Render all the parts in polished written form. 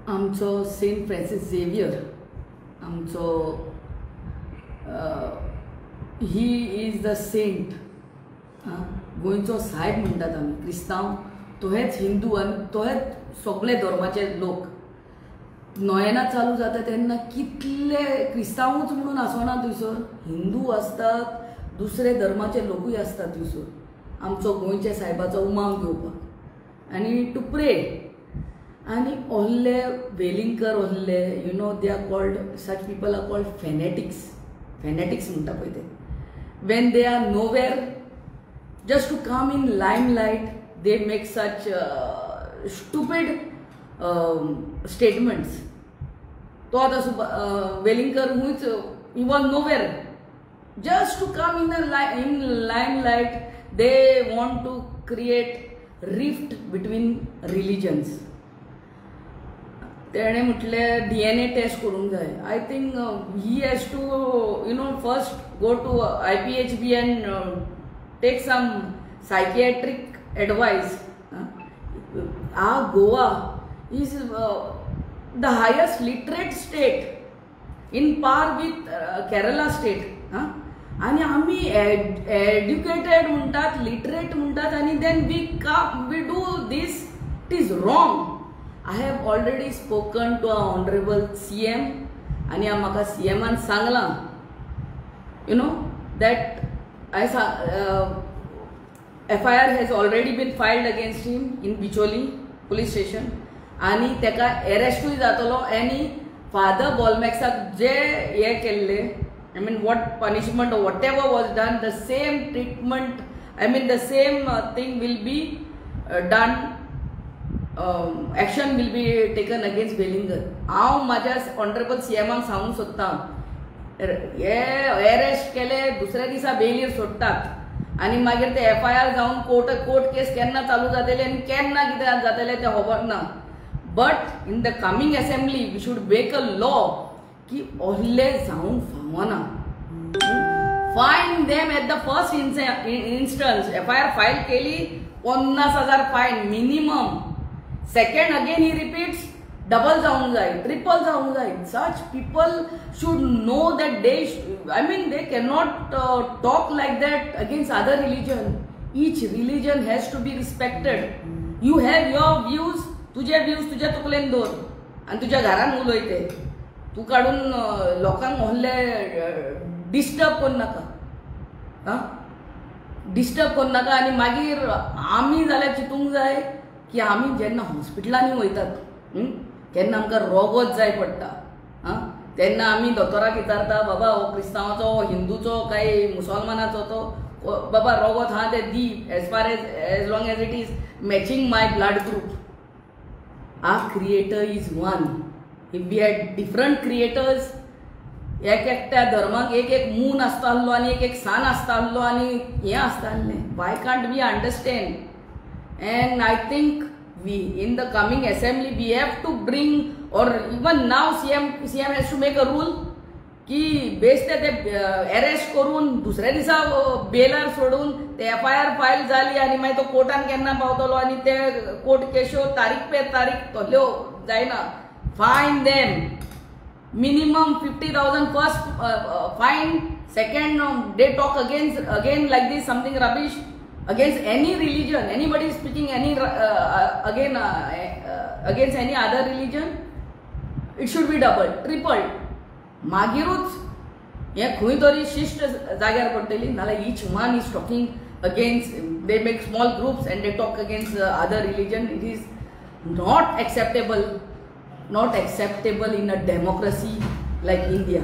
आमचो Saint Francis Xavier आमचो he is the Saint गोंयचो साहेब म्हणटात आमी क्रिस्तांव तोहेच हिंदू आनी तोहेच सगळे धर्माचे लोक नोयना चालू जाता तेन्ना कितले क्रिस्तांवूच म्हणून आसना थंयसर हिंदू आसतात दुसरे धर्माचे लोकूय आसतात थंयसर आमचो गोंयच्या साहेबाचो उमांग घेवपाक आनी टू प्रे आनी ओहले वेलिंगकर ओहले you know they are called such people are called fanatics म्हणटा पळय ते when they are nowhere just to come in limelight they make such stupid statements तो आतां वेलिंगकर हुंयच he was nowhere just to come in limelight they want to create rift between religions तेणे म्हटले DNA test करूंक जाय I think he has to you know first go to IPHB and take some psychiatric advice Goa is the highest literate state in par with Kerala state आनी आमी educated म्हणटात literate म्हणटात आनी then we do this it is wrong I have already spoken to our honorable CM and म्हाका CMan Sangla you know that FIR has already been filed against him in Bicholi police station आणि तेका अरेस्टूय जातलो आणि father बॉलमॅक्साक जे हे केल्ले I mean what punishment or whatever was done the same treatment I mean the same thing will be done action will be taken against Welingkar हांव म्हाज्या honourable CMाक सांगूंक सोदतां हे arrest केले दुसऱ्या दिसा बेलीर सोडटात आनी मागीर ते FIR जावन कोर्ट केस केन्ना चालू जातले आनी केन्ना कितें जातले ते खबर ना but in the coming assembly we should make a law की ओहले जावंक फावना fine them at the first instance FIR file केली 50,000 fine minimum second again he repeats double जाऊंक जाय ट्रिपल जाऊंक जाय such people should know that they I mean they cannot talk like that against other religion each religion has to be respected you have your views तुझे views तुझ्या तकलेन दवर आनी तुझ्या घरान उलयते तू काडून लोकांक ओहले डिस्टर्ब कोन्न नाका डिस्टर्ब कोन्न नाका आनी मागीर आमी जाल्यार चिंतूंक जाय की आमी जेन्ना हॉस्पिटलांनी वयतात केन्ना आमकां रोगोच जाय पडटा तेन्ना आमी दोतोराक विचारता बाबा हो क्रिस्तांवाचो हो हिंदूचो काय मुसलमानाचो तो बाबा रोगोच हा ते दी as far as long as it is matching my blood group our creator is one if we had different creators एकट्या धर्माक एक मून आसतालो आनी एक सन आसतालो आनी हें आसतालें why can't we understand and I think we in the coming assembly we have to bring or even now CM has to make a rule की बेस्ते ते अरेस्ट करून दुसऱ्या दिसा बेलार सोडून ते FIR फायल जाली आनी मागीर तो कोर्टान केन्ना पावतलो आनी ते कोर्ट केश्यो तारीख पे तारीख तोल्यो जायना fine them minimum 50,000 first fine second they talk again like this something rubbish against any religion anybody speaking any against any other religion it should be doubled tripled मागीरूच हे खंय तरी शिष्ट जाग्यार पडटली नाल्यार each one is talking against they make small groups and they talk against other religion it is not acceptable in a democracy like India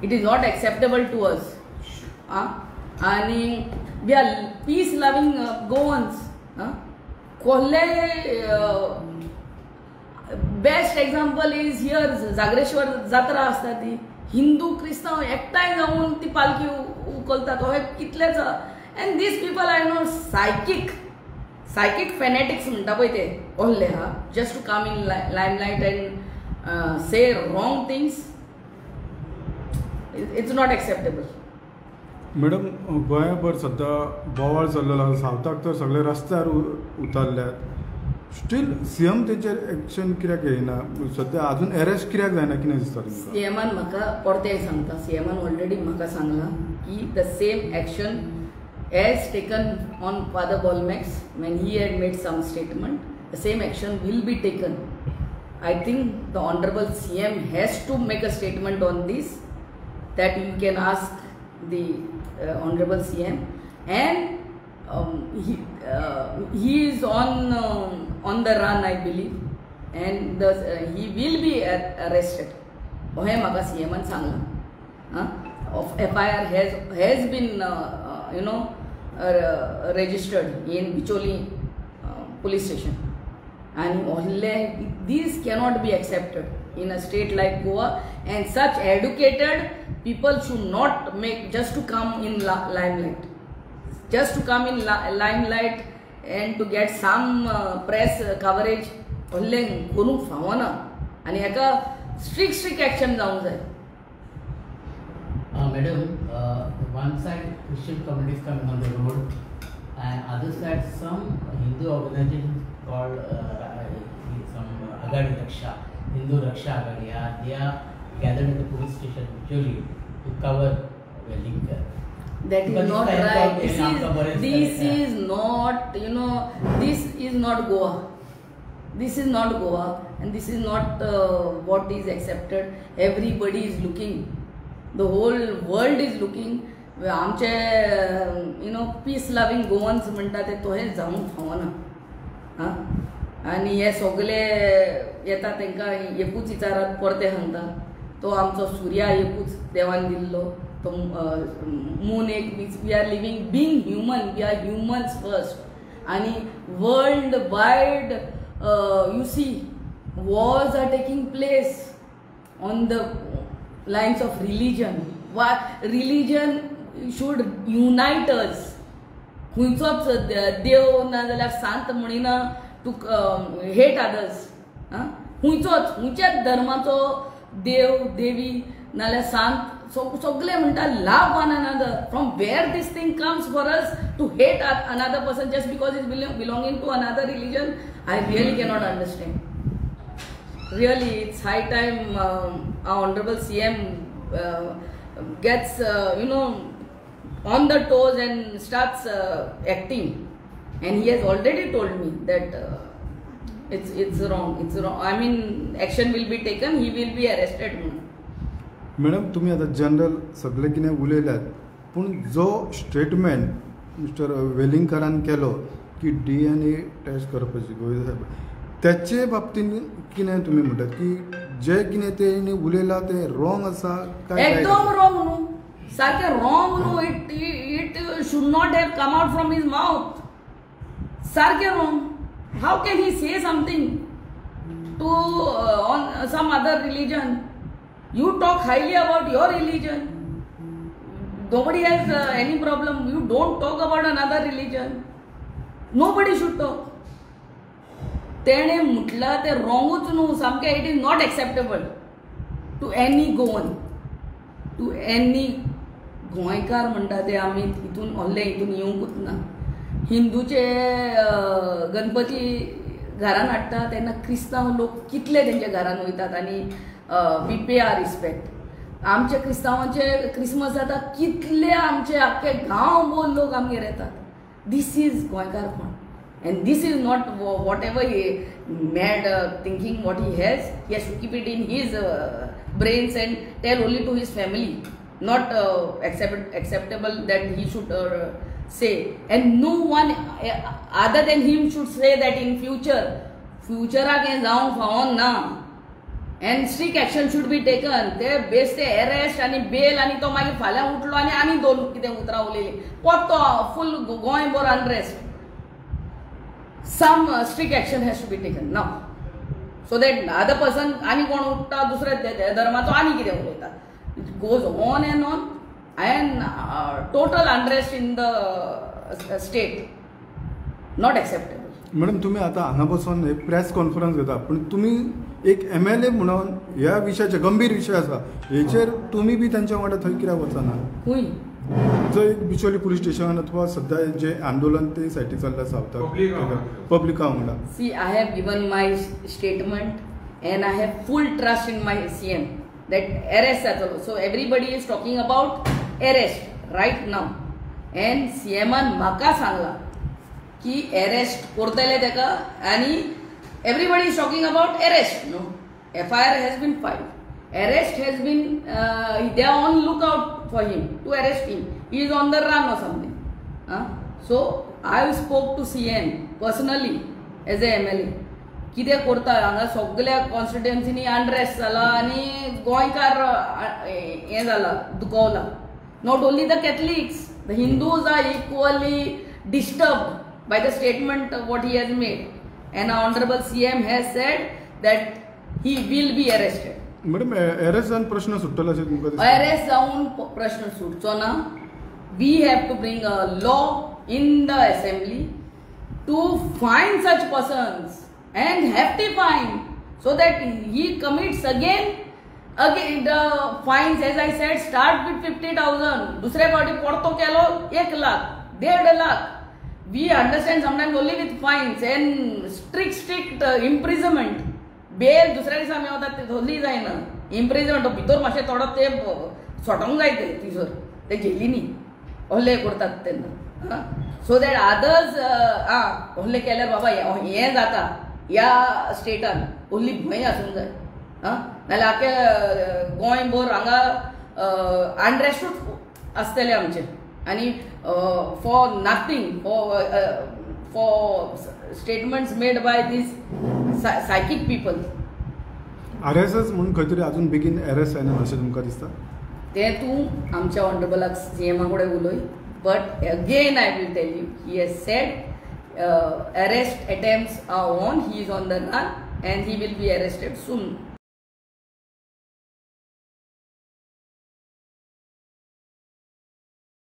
it is not acceptable to us and we are peace loving Goans kolle best example is here Zagreshwar jatra asता ती हिंदू क्रिस्तांव एकठांय जावन ती पालखी उखलतात हे कितलेच and these people are not psychic fanatics म्हणटा पळय ते ओहले just to come in limelight and say wrong things it's not acceptable madam गोंयभर सध्या बोवाळ चल्लेलो आसा सावथाक तर सगळे रस्त्यार उतरल्यात स्टील सीएम तेचेर एक्शन कित्याक घेयना सध्या अजून अरेस्ट कित्याक जायना कितें दिसता तुमकां? सीएमान म्हाका परते सांगता, सीएमान ऑलरेडी म्हाका सांगला की the same action as taken on father बॉलमॅक्स when he had made some statement, the same action will be taken. I think the honorable CM has to make a statement on this, that you can ask the honorable CM, and he is on the run, I believe, and he will be arrested. हे म्हाका CMन Sangla. FIR has been registered in Bicholi police station, and these cannot be accepted in a state like Goa, and such educated people should not make just to come in limelight, and to get some press coverage. करूंक फावना, आनी हेका strict action जावंक जाय. Madam, one side Christian communities coming on the road, and other side some Hindu organizations called some Agadi Raksha, Hindu Raksha Agadi, they are gathered at the police station usually to cover Wellinger. That is not right. This is not, this is not Goa. This is not Goa, and this is not what is accepted. Everybody is looking. The whole world is looking. आमचे peace loving Goans म्हणटा ते तो हे जावंक फावना. आनी हे सगळे येता तांकां एकूच विचारात परते सांगता, तो आमचो सुर्या एकूच देवान दिल्लो, तो मून एक. We are living being human, we are humans first. आनी world wide you see, wars are taking place on the lines of religion. What religion should unite us. खंयचोच देव ना जाल्यार सांत म्हणिना टू हेट अदर्स. खंयच्याच धर्माचो देव देवी नाल्यार सांत सगळे म्हणटा love one another. From where this thing comes for us to hate another person just because is belonging to another religion? I really cannot understand. Really, it's high time our honorable CM gets on the toes and starts acting. And he has already told me that it's wrong. It's wrong. I mean, action will be taken. He will be arrested. Madam, तुम्ही आता general सगळे कितें उलयल्यात, पूण जो statement mister वेलिंगकरान केलो की DNA test करपाची गोंय साहेब, त्याचे बाबतीन कितें तुमी म्हणटात की जे कितें तेणी उलयलां ते रॉंग आसा काय? एकदम रॉंग न्हू, सारकें रॉंग न्हू. It should not have come out from his mouth. सारकें wrong. How can he say something to on some other religion? You talk highly about your religion. Nobody has any problem. You don't talk about another religion. Nobody should talk. तेणे म्हटलं ते रॉंगूच न्हू सामकें. It is not acceptable to any Goan, to any गोंयकार म्हणटा ते आमी हितून व्हडले हितून येवंकूच ना. हिंदूचे गणपती घरान हाडटा तेन्ना क्रिस्तांव लोक कितले तेंच्या घरान वयतात आनी वी पे आर रिस्पेक्ट. आमचे क्रिस्तांवांचे क्रिसमस जाता कितले आमचे आख्खे गांव बोल लोक आमगेर येतात. दीस इज गोंयकारपण. And this is not whatever he mad thinking what he has to keep it in his brains and tell only to his family. Not acceptable that he should say. And no one other than him should say that in future again जावंक फावोन ना. And strict action should be taken. ते बेस्ते arrest आनी bell आनी तो मागीर फाल्यां उठलो आनी दोन कितें उतरां उलयली. तो फूल Goa bore unrest. Some strict action has to be taken now, so that other person आणि कोण उठता दुसऱ्या धर्माचो आणि कितें उलयता. It goes on and total unrest in the state. Not acceptable. Madam, तुम्ही आता हांगा बसून एक प्रेस कॉन्फरन्स घेता, पण तुम्ही एक MLA म्हणून ह्या विशयाचे गंभीर विषय आसा हेचेर तुम्ही बी त्यांच्या वांगडा थंय कित्याक वचना? खूंय जो एक बिचोली पुलीस स्टेशन अथवा सध्या जे आंदोलन ते साठी चल्ला सावता पब्लिका वांगडा. See, I have given my statement and I have full trust in my CM that arrest जातलो. So everybody is talking about arrest right now. And CMan म्हाका सांगला की arrest करतले तेका आणि everybody is talking about arrest. No, FIR has been filed. Arrest has been, they are on lookout for him to arrest him. He is on the run or something. So I spoke to CM personally as a MLA. कितें करता हांगा सगळ्या कॉन्स्टिट्युएन्सीनी unrest जाला आणि गोंयकार हें जाला दुखवला. Not only the Catholics, the Hindus are equally disturbed by the statement of what he has made. And our Honorable CM has said that he will be arrested. Madam arrest जावन प्रश्न सुट्टलो अशें तुमकां दिसता? अरेस्ट जावन प्रश्न सुटचो ना. We have to bring a law in the assembly to fine such persons and hefty fine so that he commits again the fines, as I said, start with 50,000. दुसऱ्या फावटी परतो केलो 1 lakh 1.5 lakh. We understand sometimes only with fines and strict imprisonment. Bail दुसऱ्या दिसा मेवतात ते धरली जायना. Imprisonment भितर मातशें थोडो ते सोडोंक जाय ते तिसर ते जेलींनी ohले करतात तेन्ना. सो दॅट अदर्स ohले केल्यार बाबा हें जाता ह्या स्टेटान ohली भंय आसूंक जाय. नाल्यार आख्या गोंयभर हांगा अनरेस्टूच आसतलें आमचें आनी for nothing for statements made by this psychic people. अरेस्टच म्हणून खंय तरी अजून बेगीन अरेस्ट जायना अशें तुमकां दिसता? तें तूं आमच्या ऑनरेबलाक CMा कडेन उलय. But again I will tell you, he has said arrest attempts are on, he is on the run and he will be arrested soon.